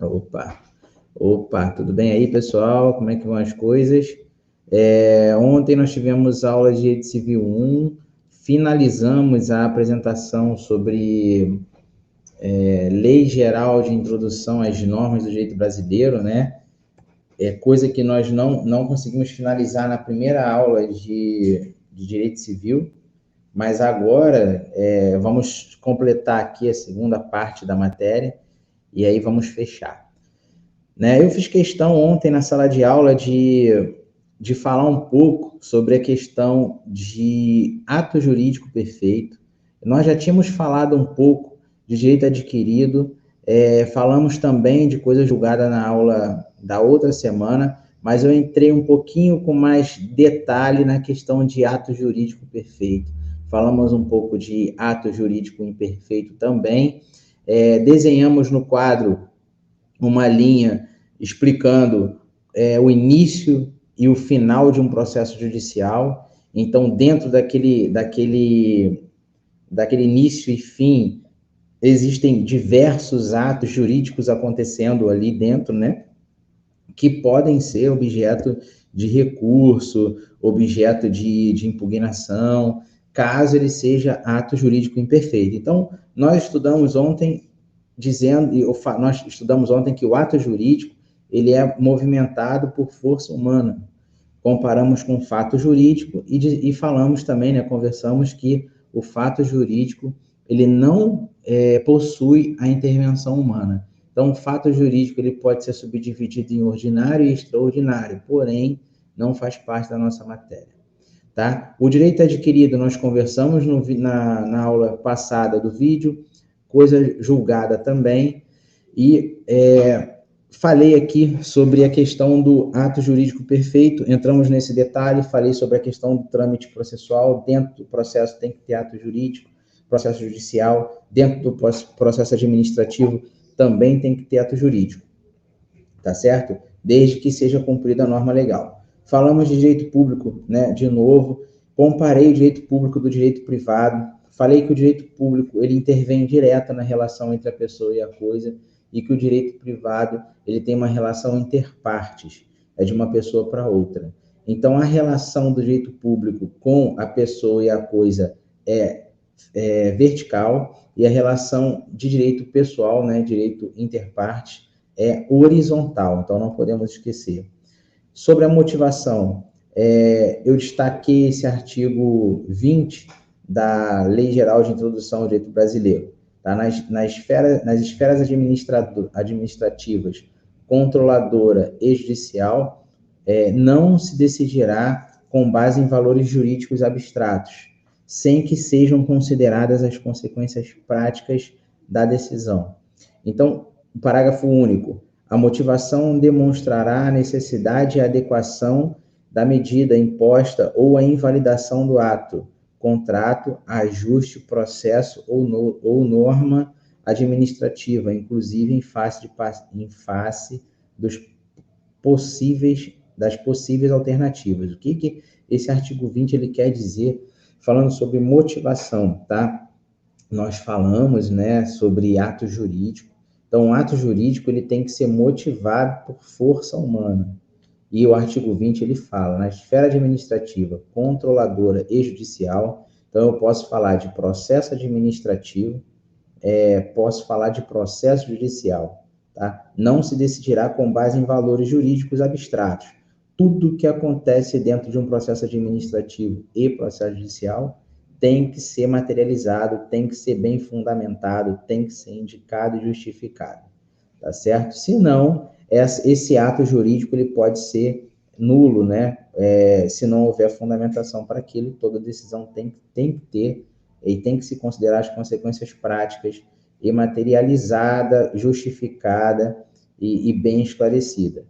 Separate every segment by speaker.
Speaker 1: Opa, opa, tudo bem aí, pessoal? Como é que vão as coisas? Ontem nós tivemos aula de Direito Civil 1, finalizamos a apresentação sobre Lei Geral de Introdução às Normas do Direito Brasileiro, né? Coisa que nós não conseguimos finalizar na primeira aula de Direito Civil, mas agora vamos completar aqui a segunda parte da matéria e aí vamos fechar. Né? Eu fiz questão ontem na sala de aula de falar um pouco sobre a questão de ato jurídico perfeito. Nós já tínhamos falado um pouco de direito adquirido, falamos também de coisa julgada na aula da outra semana, mas eu entrei um pouquinho com mais detalhe na questão de ato jurídico perfeito. Falamos um pouco de ato jurídico imperfeito também. Desenhamos no quadro uma linha explicando o início e o final de um processo judicial. Então, dentro daquele início e fim, existem diversos atos jurídicos acontecendo ali dentro, né? Que podem ser objeto de recurso, objeto de impugnação, caso ele seja ato jurídico imperfeito. Então, nós estudamos ontem nós estudamos ontem que o ato jurídico ele é movimentado por força humana. Comparamos com o fato jurídico e falamos também, né, conversamos que o fato jurídico ele não possui a intervenção humana. Então, o fato jurídico ele pode ser subdividido em ordinário e extraordinário, porém, não faz parte da nossa matéria. Tá? O direito adquirido, nós conversamos na aula passada do vídeo, coisa julgada também, e falei aqui sobre a questão do ato jurídico perfeito, entramos nesse detalhe, falei sobre a questão do trâmite processual, dentro do processo tem que ter ato jurídico, processo judicial, dentro do processo administrativo também tem que ter ato jurídico, tá certo? Desde que seja cumprida a norma legal. Falamos de direito público, né, de novo, comparei o direito público do direito privado, falei que o direito público ele intervém direto na relação entre a pessoa e a coisa, e que o direito privado ele tem uma relação interpartes, é de uma pessoa para outra. Então, a relação do direito público com a pessoa e a coisa é vertical, e a relação de direito pessoal, né, direito interpartes, é horizontal, então não podemos esquecer. Sobre a motivação, eu destaquei esse artigo 20 da Lei Geral de Introdução ao Direito Brasileiro. Tá? Nas esferas administrativas, controladora e judicial, não se decidirá com base em valores jurídicos abstratos, sem que sejam consideradas as consequências práticas da decisão. Então, o parágrafo único. A motivação demonstrará a necessidade e a adequação da medida imposta ou a invalidação do ato, contrato, ajuste, processo ou norma administrativa, inclusive em face das possíveis alternativas. O que esse artigo 20 ele quer dizer falando sobre motivação, tá? Nós falamos, né, sobre ato jurídico. Então, o ato jurídico ele tem que ser motivado por força humana. E o artigo 20 ele fala, na esfera administrativa, controladora e judicial, então eu posso falar de processo administrativo, posso falar de processo judicial, tá? Não se decidirá com base em valores jurídicos abstratos. Tudo que acontece dentro de um processo administrativo e processo judicial tem que ser materializado, tem que ser bem fundamentado, tem que ser indicado e justificado, tá certo? Se não, esse ato jurídico ele pode ser nulo, né? Se não houver fundamentação para aquilo, toda decisão tem que ter e tem que se considerar as consequências práticas e materializada, justificada e bem esclarecida.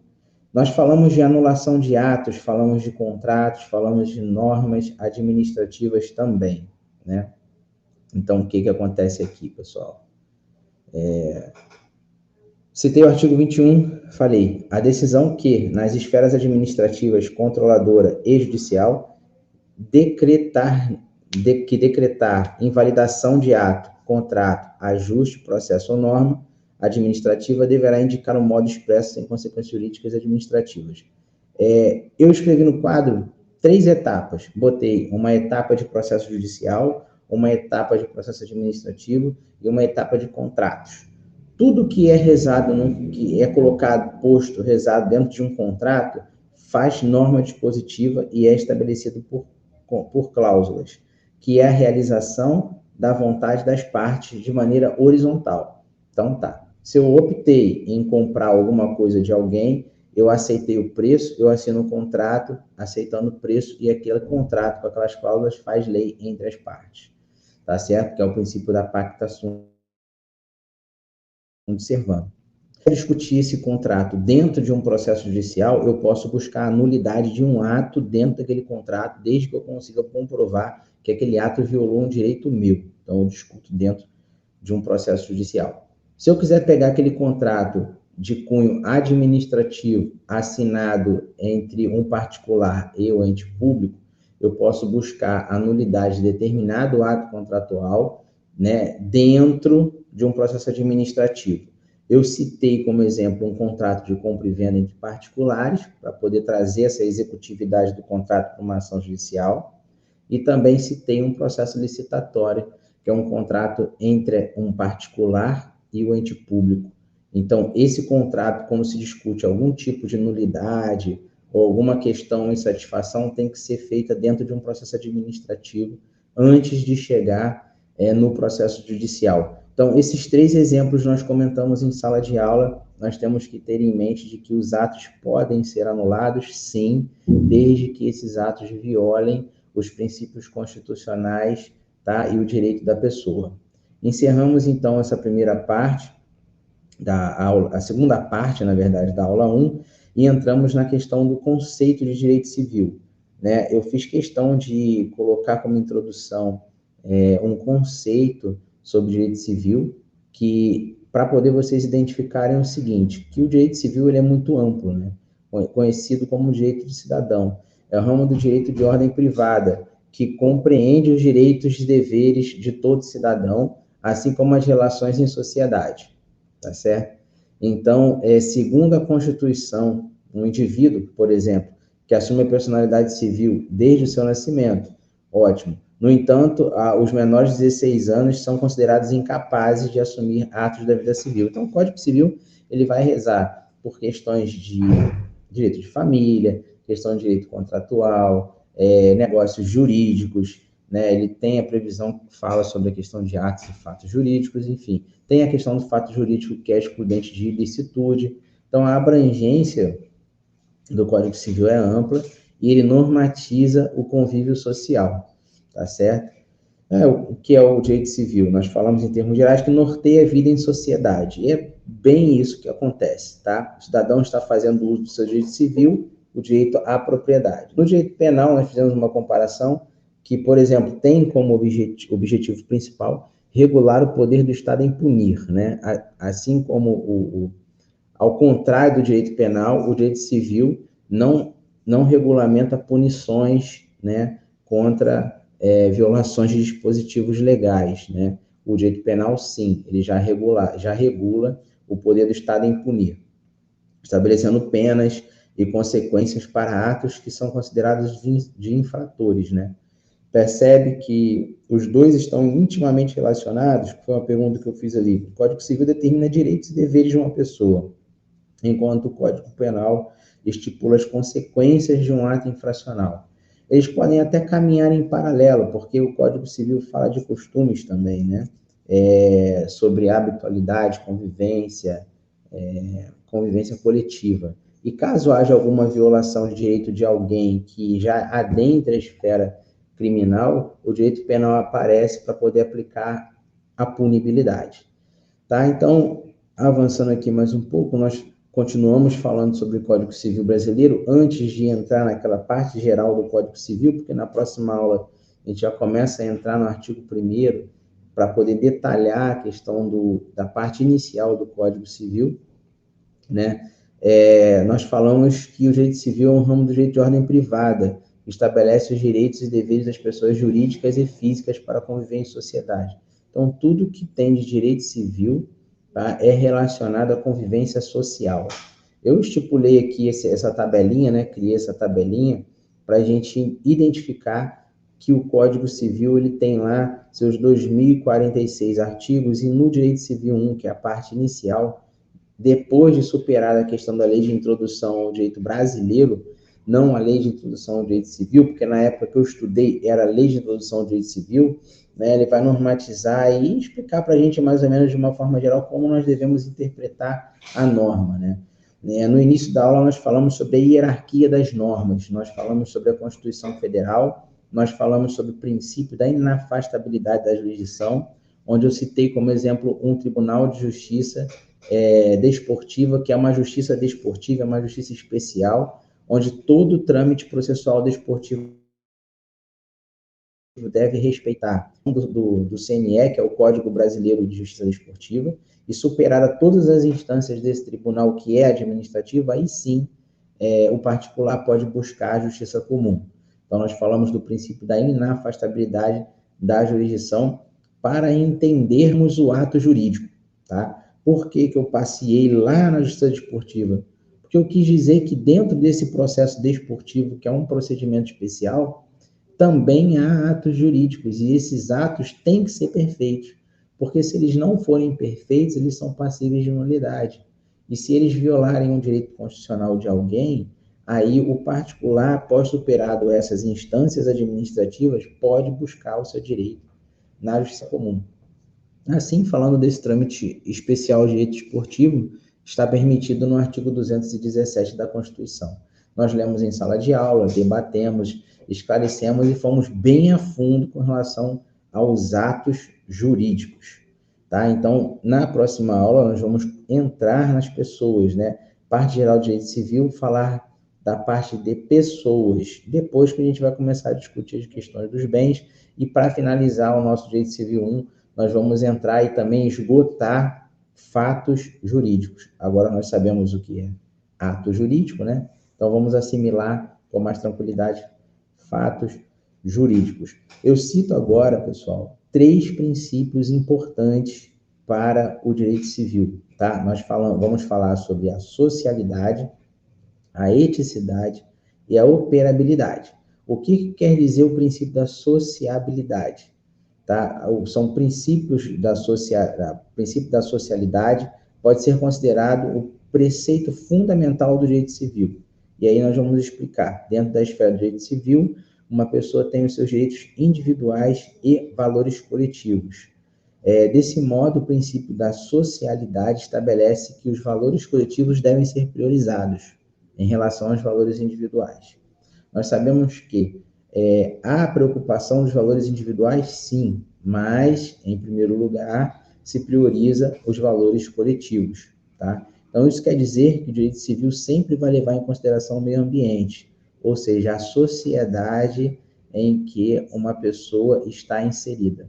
Speaker 1: Nós falamos de anulação de atos, falamos de contratos, falamos de normas administrativas também, né? Então, o que acontece aqui, pessoal? Citei o artigo 21, falei, a decisão que, nas esferas administrativas, controladora e judicial, decretar invalidação de ato, contrato, ajuste, processo ou norma administrativa deverá indicar um modo expresso sem consequências jurídicas e administrativas. Eu escrevi no quadro 3 etapas. Botei uma etapa de processo judicial, uma etapa de processo administrativo e uma etapa de contratos. Tudo que é rezado, que é colocado, posto, rezado dentro de um contrato, faz norma dispositiva e é estabelecido por cláusulas, que é a realização da vontade das partes de maneira horizontal. Então, tá. Se eu optei em comprar alguma coisa de alguém, eu aceitei o preço, eu assino um contrato aceitando o preço e aquele contrato com aquelas cláusulas faz lei entre as partes. Tá certo? Que é o princípio da pacta sunt servanda. Para discutir esse contrato dentro de um processo judicial, eu posso buscar a nulidade de um ato dentro daquele contrato, desde que eu consiga comprovar que aquele ato violou um direito meu. Então, eu discuto dentro de um processo judicial. Se eu quiser pegar aquele contrato de cunho administrativo assinado entre um particular e o ente público, eu posso buscar a nulidade de determinado ato contratual, né, dentro de um processo administrativo. Eu citei como exemplo um contrato de compra e venda entre particulares, para poder trazer essa executividade do contrato para uma ação judicial, e também citei um processo licitatório, que é um contrato entre um particular e o ente público. Então, esse contrato, quando se discute algum tipo de nulidade ou alguma questão de insatisfação, tem que ser feita dentro de um processo administrativo antes de chegar no processo judicial. Então, esses 3 exemplos nós comentamos em sala de aula. Nós temos que ter em mente de que os atos podem ser anulados, sim, desde que esses atos violem os princípios constitucionais, tá? E o direito da pessoa. Encerramos, então, essa primeira parte da aula, a segunda parte, na verdade, da aula 1, e entramos na questão do conceito de direito civil, né? Eu fiz questão de colocar como introdução um conceito sobre direito civil, que, para poder vocês identificarem o seguinte, que o direito civil ele é muito amplo, né? Conhecido como direito do cidadão. É o ramo do direito de ordem privada, que compreende os direitos e deveres de todo cidadão, assim como as relações em sociedade, tá certo? Então, segundo a Constituição, um indivíduo, por exemplo, que assume a personalidade civil desde o seu nascimento, ótimo. No entanto, os menores de 16 anos são considerados incapazes de assumir atos da vida civil. Então, o Código Civil ele vai rezar por questões de direito de família, questão de direito contratual, negócios jurídicos, né? Ele tem a previsão que fala sobre a questão de atos e fatos jurídicos, enfim. Tem a questão do fato jurídico que é excludente de ilicitude. Então, a abrangência do Código Civil é ampla e ele normatiza o convívio social, tá certo? O que é o direito civil? Nós falamos em termos gerais que norteia a vida em sociedade. E é bem isso que acontece, tá? O cidadão está fazendo uso do seu direito civil, o direito à propriedade. No direito penal, nós fizemos uma comparação que, por exemplo, tem como objetivo principal regular o poder do Estado em punir, né? Assim como ao contrário do direito penal, o direito civil não regulamenta punições, né, contra violações de dispositivos legais, né? O direito penal, sim, ele já regula o poder do Estado em punir, estabelecendo penas e consequências para atos que são considerados de infratores, né? Percebe que os dois estão intimamente relacionados, que foi uma pergunta que eu fiz ali. O Código Civil determina direitos e deveres de uma pessoa, enquanto o Código Penal estipula as consequências de um ato infracional. Eles podem até caminhar em paralelo, porque o Código Civil fala de costumes também, né? Sobre habitualidade, convivência coletiva. E caso haja alguma violação de direito de alguém que já adentra a esfera criminal, o direito penal aparece para poder aplicar a punibilidade. Tá? Então, avançando aqui mais um pouco, nós continuamos falando sobre o Código Civil brasileiro, antes de entrar naquela parte geral do Código Civil, porque na próxima aula a gente já começa a entrar no artigo 1º, para poder detalhar a questão da parte inicial do Código Civil, né? Nós falamos que o direito civil é um ramo do direito de ordem privada, que estabelece os direitos e deveres das pessoas jurídicas e físicas para conviver em sociedade. Então, tudo que tem de direito civil tá? É relacionado à convivência social. Eu estipulei aqui essa tabelinha, né? Criei essa tabelinha para a gente identificar que o Código Civil ele tem lá seus 2.046 artigos, e no Direito Civil 1, que é a parte inicial, depois de superar a questão da lei de introdução ao direito brasileiro, não a lei de introdução ao direito civil, porque na época que eu estudei era a lei de introdução ao direito civil, né, ele vai normatizar e explicar para a gente mais ou menos de uma forma geral como nós devemos interpretar a norma, né? No início da aula nós falamos sobre a hierarquia das normas, nós falamos sobre a Constituição Federal, nós falamos sobre o princípio da inafastabilidade da jurisdição, onde eu citei como exemplo um Tribunal de Justiça desportiva, que é uma justiça desportiva, é uma justiça especial, onde todo trâmite processual desportivo deve respeitar do CNE, que é o Código Brasileiro de Justiça Desportiva, e superada todas as instâncias desse tribunal, que é administrativo, aí sim o particular pode buscar a justiça comum. Então, nós falamos do princípio da inafastabilidade da jurisdição para entendermos o ato jurídico, tá? Por que que eu passei lá na justiça desportiva? Porque eu quis dizer que dentro desse processo desportivo, que é um procedimento especial, também há atos jurídicos, e esses atos têm que ser perfeitos, porque se eles não forem perfeitos, eles são passíveis de nulidade. E se eles violarem um direito constitucional de alguém, aí o particular, após superado essas instâncias administrativas, pode buscar o seu direito na justiça comum. Assim, falando desse trâmite especial de direito esportivo, está permitido no artigo 217 da Constituição. Nós lemos em sala de aula, debatemos, esclarecemos e fomos bem a fundo com relação aos atos jurídicos, tá? Então, na próxima aula, nós vamos entrar nas pessoas, né? Parte geral de direito civil, falar da parte de pessoas, depois que a gente vai começar a discutir as questões dos bens, e para finalizar o nosso direito civil 1, nós vamos entrar e também esgotar fatos jurídicos. Agora nós sabemos o que é ato jurídico, né? Então vamos assimilar com mais tranquilidade fatos jurídicos. Eu cito agora, pessoal, 3 princípios importantes para o direito civil, tá? Vamos falar sobre a socialidade, a eticidade e a operabilidade. O que quer dizer o princípio da sociabilidade? Tá? São princípios princípio da socialidade, pode ser considerado o preceito fundamental do direito civil. E aí nós vamos explicar. Dentro da esfera do direito civil, uma pessoa tem os seus direitos individuais e valores coletivos. Desse modo, o princípio da socialidade estabelece que os valores coletivos devem ser priorizados em relação aos valores individuais. Nós sabemos que há preocupação dos valores individuais, sim, mas, em primeiro lugar, se prioriza os valores coletivos, tá? Então, isso quer dizer que o direito civil sempre vai levar em consideração o meio ambiente, ou seja, a sociedade em que uma pessoa está inserida.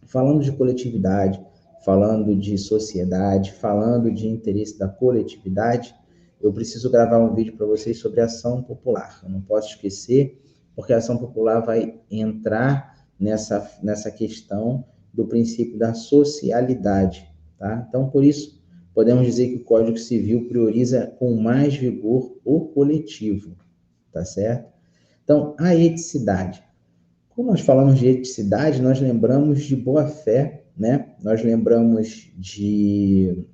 Speaker 1: Falando de coletividade, falando de sociedade, falando de interesse da coletividade, eu preciso gravar um vídeo para vocês sobre ação popular. Eu não posso esquecer, porque a ação popular vai entrar nessa questão do princípio da socialidade, tá? Então, por isso, podemos dizer que o Código Civil prioriza com mais vigor o coletivo, tá certo? Então, a eticidade. Quando nós falamos de eticidade, nós lembramos de boa-fé, né? Nós lembramos de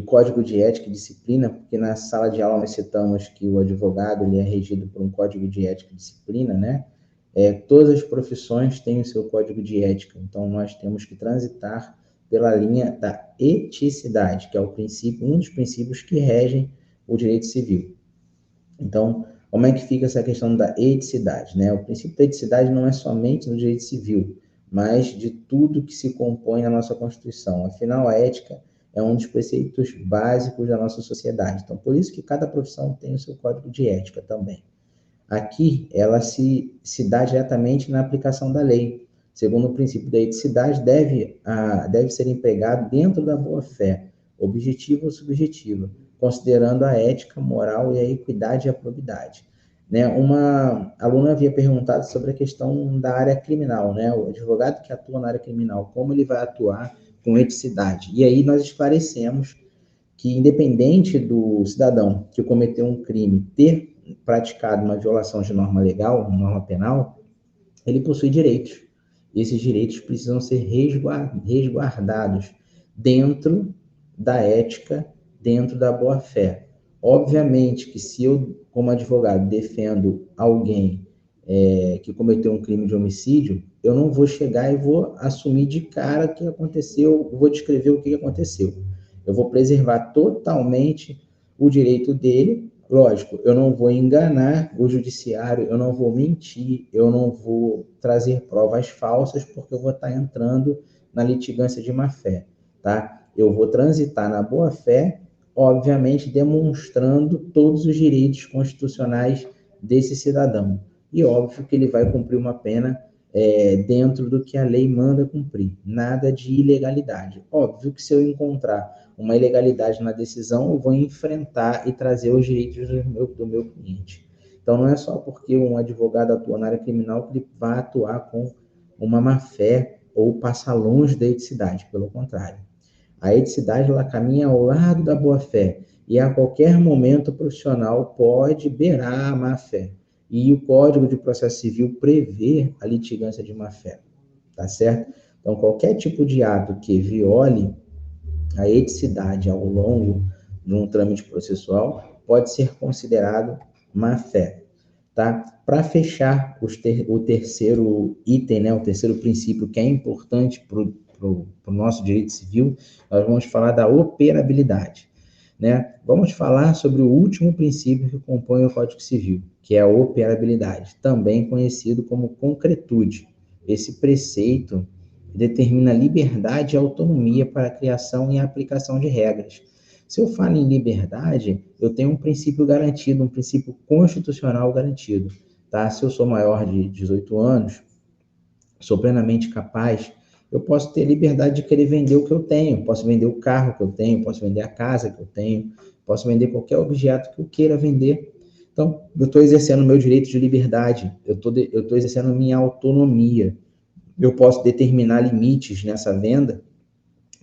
Speaker 1: código de ética e disciplina, porque na sala de aula nós citamos que o advogado ele é regido por um código de ética e disciplina, né? Todas as profissões têm o seu código de ética, então nós temos que transitar pela linha da eticidade, que é um dos princípios que regem o direito civil. Então, como é que fica essa questão da eticidade, né? O princípio da eticidade não é somente no direito civil, mas de tudo que se compõe na nossa Constituição. Afinal, a ética é um dos preceitos básicos da nossa sociedade. Então, por isso que cada profissão tem o seu código de ética também. Aqui, ela se dá diretamente na aplicação da lei. Segundo o princípio da eticidade, deve ser empregado dentro da boa-fé, objetiva ou subjetiva, considerando a ética, moral e a equidade e a probidade. Né? Uma aluna havia perguntado sobre a questão da área criminal, né? O advogado que atua na área criminal, como ele vai atuar com eticidade. E aí nós esclarecemos que, independente do cidadão que cometeu um crime ter praticado uma violação de norma legal, norma penal, ele possui direitos. E esses direitos precisam ser resguardados dentro da ética, dentro da boa-fé. Obviamente que se eu, como advogado, defendo alguém que cometeu um crime de homicídio, eu não vou chegar e vou assumir de cara o que aconteceu, vou descrever o que aconteceu. Eu vou preservar totalmente o direito dele. Lógico, eu não vou enganar o judiciário, eu não vou mentir, eu não vou trazer provas falsas, porque eu vou estar entrando na litigância de má-fé, tá? Eu vou transitar na boa-fé, obviamente demonstrando todos os direitos constitucionais desse cidadão. E óbvio que ele vai cumprir uma pena dentro do que a lei manda cumprir, nada de ilegalidade. Óbvio que se eu encontrar uma ilegalidade na decisão, eu vou enfrentar e trazer os direitos do meu cliente. Então, não é só porque um advogado atua na área criminal que ele vai atuar com uma má-fé ou passar longe da eticidade, pelo contrário. A eticidade, ela caminha ao lado da boa-fé, e a qualquer momento o profissional pode beirar a má-fé. E o Código de Processo Civil prevê a litigância de má-fé, tá certo? Então, qualquer tipo de ato que viole a eticidade ao longo de um trâmite processual pode ser considerado má-fé, tá? Para fechar o terceiro item, né, o terceiro princípio que é importante para o nosso direito civil, nós vamos falar da operabilidade, né? Vamos falar sobre o último princípio que compõe o Código Civil, que é a operabilidade, também conhecido como concretude. Esse preceito determina liberdade e autonomia para a criação e a aplicação de regras. Se eu falo em liberdade, eu tenho um princípio garantido, um princípio constitucional garantido, tá? Se eu sou maior de 18 anos, sou plenamente capaz, eu posso ter liberdade de querer vender o que eu tenho, posso vender o carro que eu tenho, posso vender a casa que eu tenho, posso vender qualquer objeto que eu queira vender. Então, eu estou exercendo o meu direito de liberdade, eu estou exercendo minha autonomia. Eu posso determinar limites nessa venda,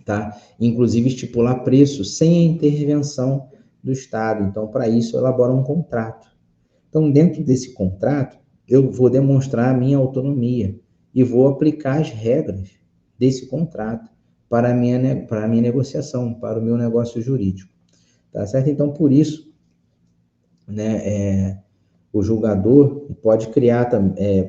Speaker 1: tá? Inclusive estipular preço sem a intervenção do Estado. Então, para isso, eu elaboro um contrato. Então, dentro desse contrato, eu vou demonstrar a minha autonomia e vou aplicar as regras desse contrato para a minha negociação, para o meu negócio jurídico. Tá certo? Então, por isso, né, o julgador pode criar,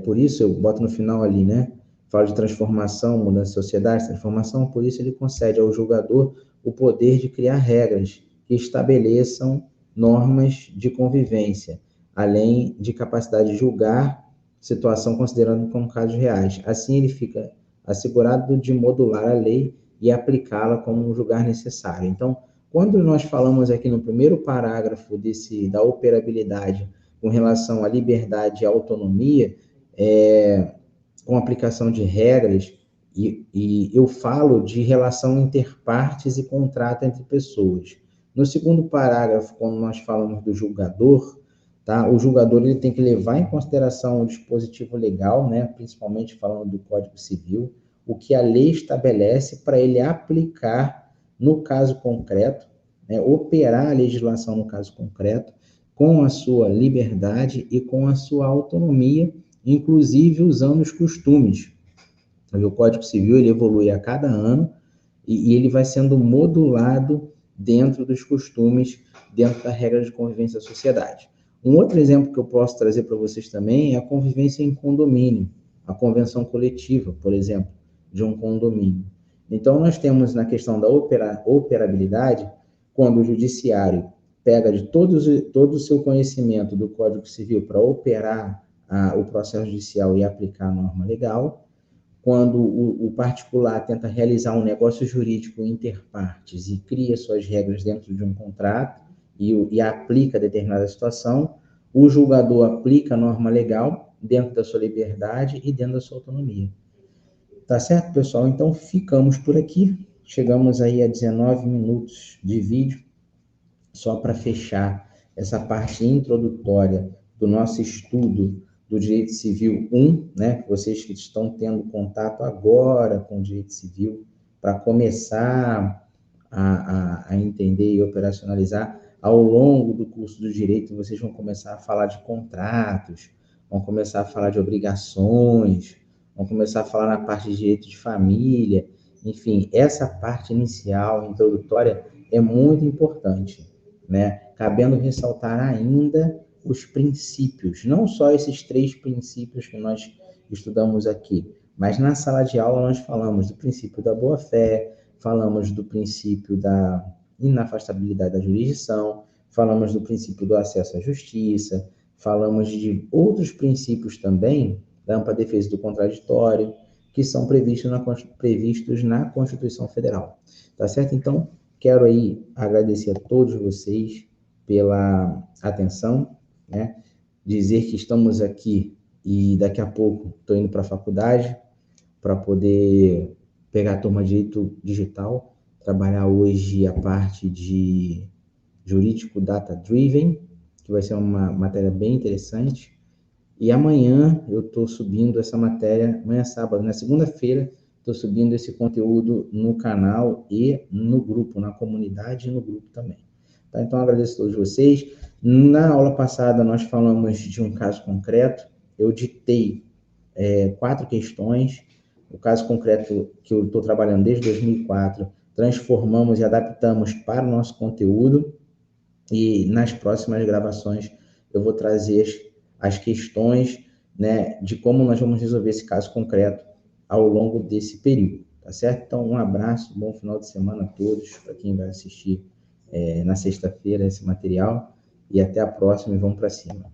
Speaker 1: por isso eu boto no final ali, né? Falo de transformação, mudança de sociedade, transformação, por isso ele concede ao julgador o poder de criar regras que estabeleçam normas de convivência, além de capacidade de julgar situação considerando como casos reais. Assim ele fica assegurado de modular a lei e aplicá-la como julgar necessário. Então, quando nós falamos aqui no primeiro parágrafo da operabilidade com relação à liberdade e à autonomia, com aplicação de regras, e eu falo de relação interpartes e contrato entre pessoas. No segundo parágrafo, quando nós falamos do julgador, tá? O julgador ele tem que levar em consideração o dispositivo legal, né? Principalmente falando do Código Civil, o que a lei estabelece para ele aplicar no caso concreto, né? Operar a legislação no caso concreto, com a sua liberdade e com a sua autonomia, inclusive usando os costumes. O Código Civil ele evolui a cada ano e ele vai sendo modulado dentro dos costumes, dentro da regra de convivência da sociedade. Um outro exemplo que eu posso trazer para vocês também é a convivência em condomínio, a convenção coletiva, por exemplo, de um condomínio. Então, nós temos na questão da operabilidade, quando o judiciário pega de todo o seu conhecimento do Código Civil para operar o processo judicial e aplicar a norma legal, quando o particular tenta realizar um negócio jurídico interpartes e cria suas regras dentro de um contrato e aplica determinada situação, o julgador aplica a norma legal dentro da sua liberdade e dentro da sua autonomia. Tá certo, pessoal? Então, ficamos por aqui. Chegamos aí a 19 minutos de vídeo, só para fechar essa parte introdutória do nosso estudo do Direito Civil 1, né? Vocês que estão tendo contato agora com o Direito Civil, para começar a entender e operacionalizar. Ao longo do curso do direito, vocês vão começar a falar de contratos, vão começar a falar de obrigações, vão começar a falar na parte de direito de família. Enfim, essa parte inicial, introdutória, é muito importante, né? Cabendo ressaltar ainda os princípios, não só esses 3 princípios que nós estudamos aqui, mas na sala de aula nós falamos do princípio da boa-fé, falamos do princípio da inafastabilidade da jurisdição, falamos do princípio do acesso à justiça, falamos de outros princípios também, da ampla defesa do contraditório, que são previstos na Constituição Federal. Tá certo? Então, quero aí agradecer a todos vocês pela atenção, né? Dizer que estamos aqui e daqui a pouco estou indo para a faculdade para poder pegar a turma de Direito Digital, trabalhar hoje a parte de Jurídico Data Driven, que vai ser uma matéria bem interessante. E amanhã eu estou subindo essa matéria, amanhã é sábado, na segunda-feira, estou subindo esse conteúdo no canal e no grupo, na comunidade e no grupo também. Tá? Então, agradeço a todos vocês. Na aula passada, nós falamos de um caso concreto. Eu ditei 4 questões. O caso concreto que eu estou trabalhando desde 2004, transformamos e adaptamos para o nosso conteúdo. E nas próximas gravações eu vou trazer as questões, né, de como nós vamos resolver esse caso concreto ao longo desse período, tá certo? Então, um abraço, bom final de semana a todos, para quem vai assistir na sexta-feira esse material, e até a próxima e vamos para cima.